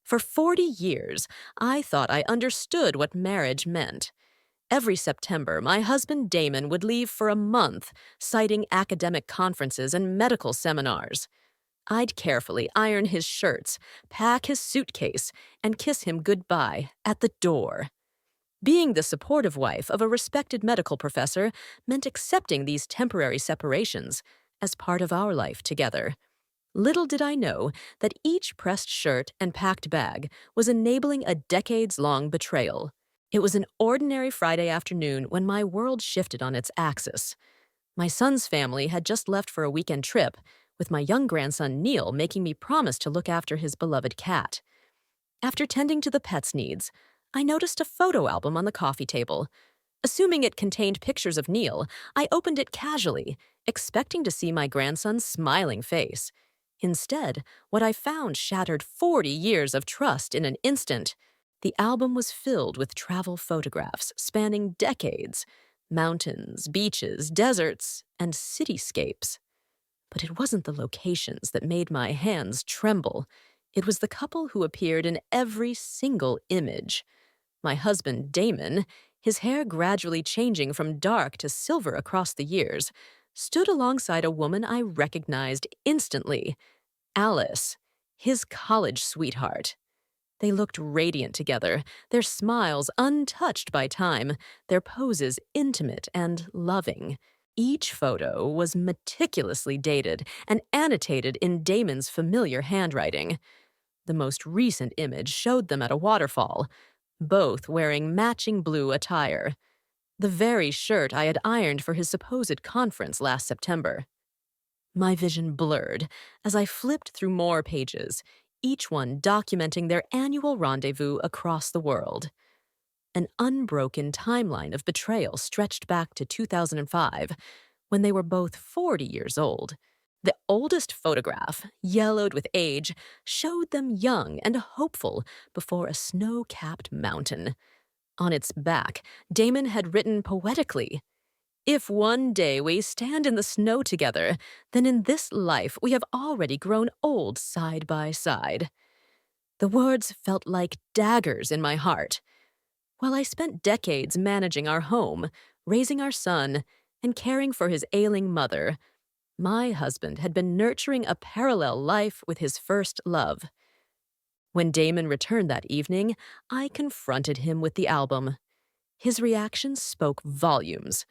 For 40 years, I thought I understood what marriage meant. Every September, my husband Damon would leave for a month, citing academic conferences and medical seminars. I'd carefully iron his shirts, pack his suitcase, and kiss him goodbye at the door. Being the supportive wife of a respected medical professor meant accepting these temporary separations as part of our life together. Little did I know that each pressed shirt and packed bag was enabling a decades-long betrayal. It was an ordinary Friday afternoon when my world shifted on its axis. My son's family had just left for a weekend trip, with my young grandson Neil making me promise to look after his beloved cat. After tending to the pet's needs, I noticed a photo album on the coffee table. Assuming it contained pictures of Neil, I opened it casually, expecting to see my grandson's smiling face. Instead, what I found shattered 40 years of trust in an instant. The album was filled with travel photographs spanning decades: mountains, beaches, deserts, and cityscapes. But it wasn't the locations that made my hands tremble. It was the couple who appeared in every single image. My husband, Damon, his hair gradually changing from dark to silver across the years, stood alongside a woman I recognized instantly: Alice, his college sweetheart. They looked radiant together, their smiles untouched by time, their poses intimate and loving. Each photo was meticulously dated and annotated in Damon's familiar handwriting. The most recent image showed them at a waterfall, both wearing matching blue attire, the very shirt I had ironed for his supposed conference last September. My vision blurred as I flipped through more pages, each one documenting their annual rendezvous across the world. An unbroken timeline of betrayal stretched back to 2005, when they were both 40 years old. The oldest photograph, yellowed with age, showed them young and hopeful before a snow-capped mountain. On its back, Damon had written poetically, "If one day we stand in the snow together, then in this life we have already grown old side by side." The words felt like daggers in my heart. While I spent decades managing our home, raising our son, and caring for his ailing mother, my husband had been nurturing a parallel life with his first love. When Damon returned that evening, I confronted him with the album. His reaction spoke volumes.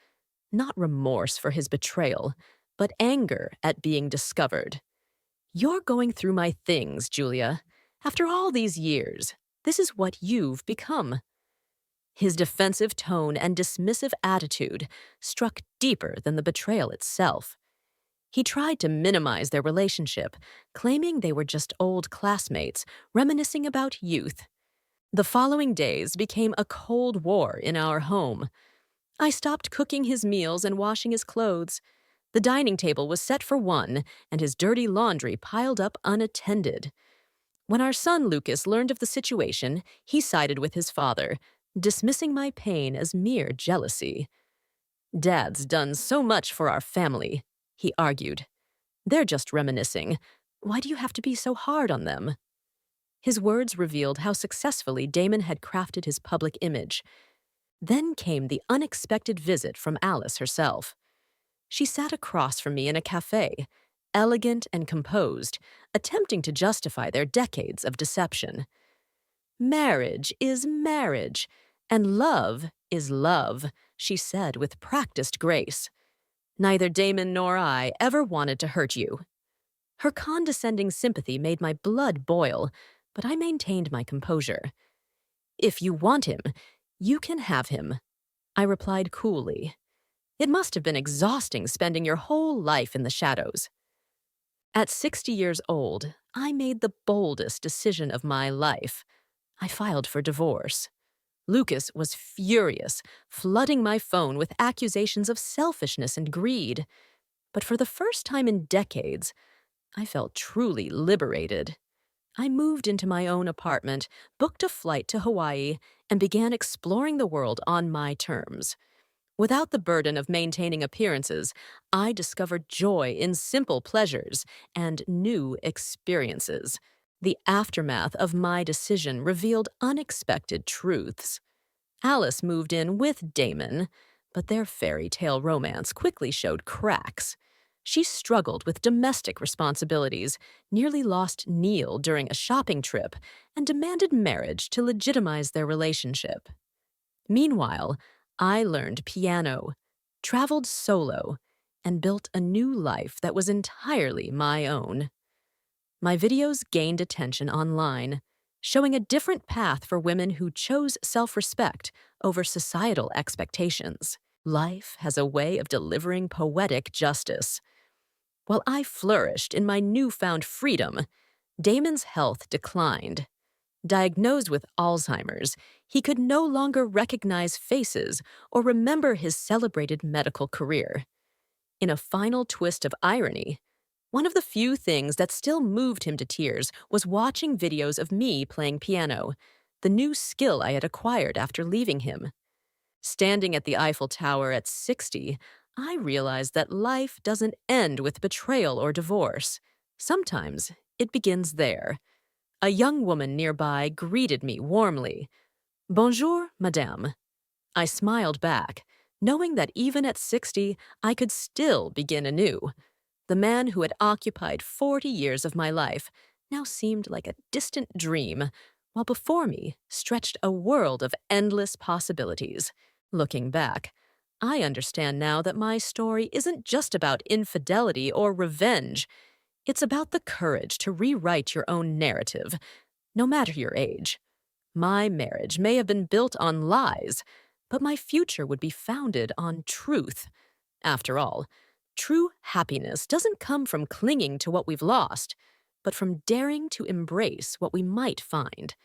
Not remorse for his betrayal, but anger at being discovered. "You're going through my things, Julia. After all these years, this is what you've become." His defensive tone and dismissive attitude struck deeper than the betrayal itself. He tried to minimize their relationship, claiming they were just old classmates, reminiscing about youth. The following days became a cold war in our home. I stopped cooking his meals and washing his clothes. The dining table was set for one, and his dirty laundry piled up unattended. When our son Lucas learned of the situation, he sided with his father, dismissing my pain as mere jealousy. "Dad's done so much for our family," he argued. "They're just reminiscing. Why do you have to be so hard on them?" His words revealed how successfully Damon had crafted his public image. Then came the unexpected visit from Alice herself. She sat across from me in a cafe, elegant and composed, attempting to justify their decades of deception. "Marriage is marriage, and love is love," she said with practiced grace. "Neither Damon nor I ever wanted to hurt you." Her condescending sympathy made my blood boil, but I maintained my composure. "If you want him, you can have him," I replied coolly. It must have been exhausting spending your whole life in the shadows. At 60 years old, I made the boldest decision of my life. I filed for divorce. Lucas was furious, flooding my phone with accusations of selfishness and greed. But for the first time in decades, I felt truly liberated. I moved into my own apartment, booked a flight to Hawaii, and began exploring the world on my terms. Without the burden of maintaining appearances, I discovered joy in simple pleasures and new experiences. The aftermath of my decision revealed unexpected truths. Alice moved in with Damon, but their fairy tale romance quickly showed cracks. She struggled with domestic responsibilities, nearly lost Neil during a shopping trip, and demanded marriage to legitimize their relationship. Meanwhile, I learned piano, traveled solo, and built a new life that was entirely my own. My videos gained attention online, showing a different path for women who chose self-respect over societal expectations. Life has a way of delivering poetic justice. While I flourished in my newfound freedom, Damon's health declined. Diagnosed with Alzheimer's, he could no longer recognize faces or remember his celebrated medical career. In a final twist of irony, one of the few things that still moved him to tears was watching videos of me playing piano, the new skill I had acquired after leaving him. Standing at the Eiffel Tower at 60, I realized that life doesn't end with betrayal or divorce. Sometimes it begins there. A young woman nearby greeted me warmly. "Bonjour, madame." I smiled back, knowing that even at 60, I could still begin anew. The man who had occupied 40 years of my life now seemed like a distant dream, while before me stretched a world of endless possibilities. Looking back, I understand now that my story isn't just about infidelity or revenge. It's about the courage to rewrite your own narrative, no matter your age. My marriage may have been built on lies, but my future would be founded on truth. After all, true happiness doesn't come from clinging to what we've lost, but from daring to embrace what we might find.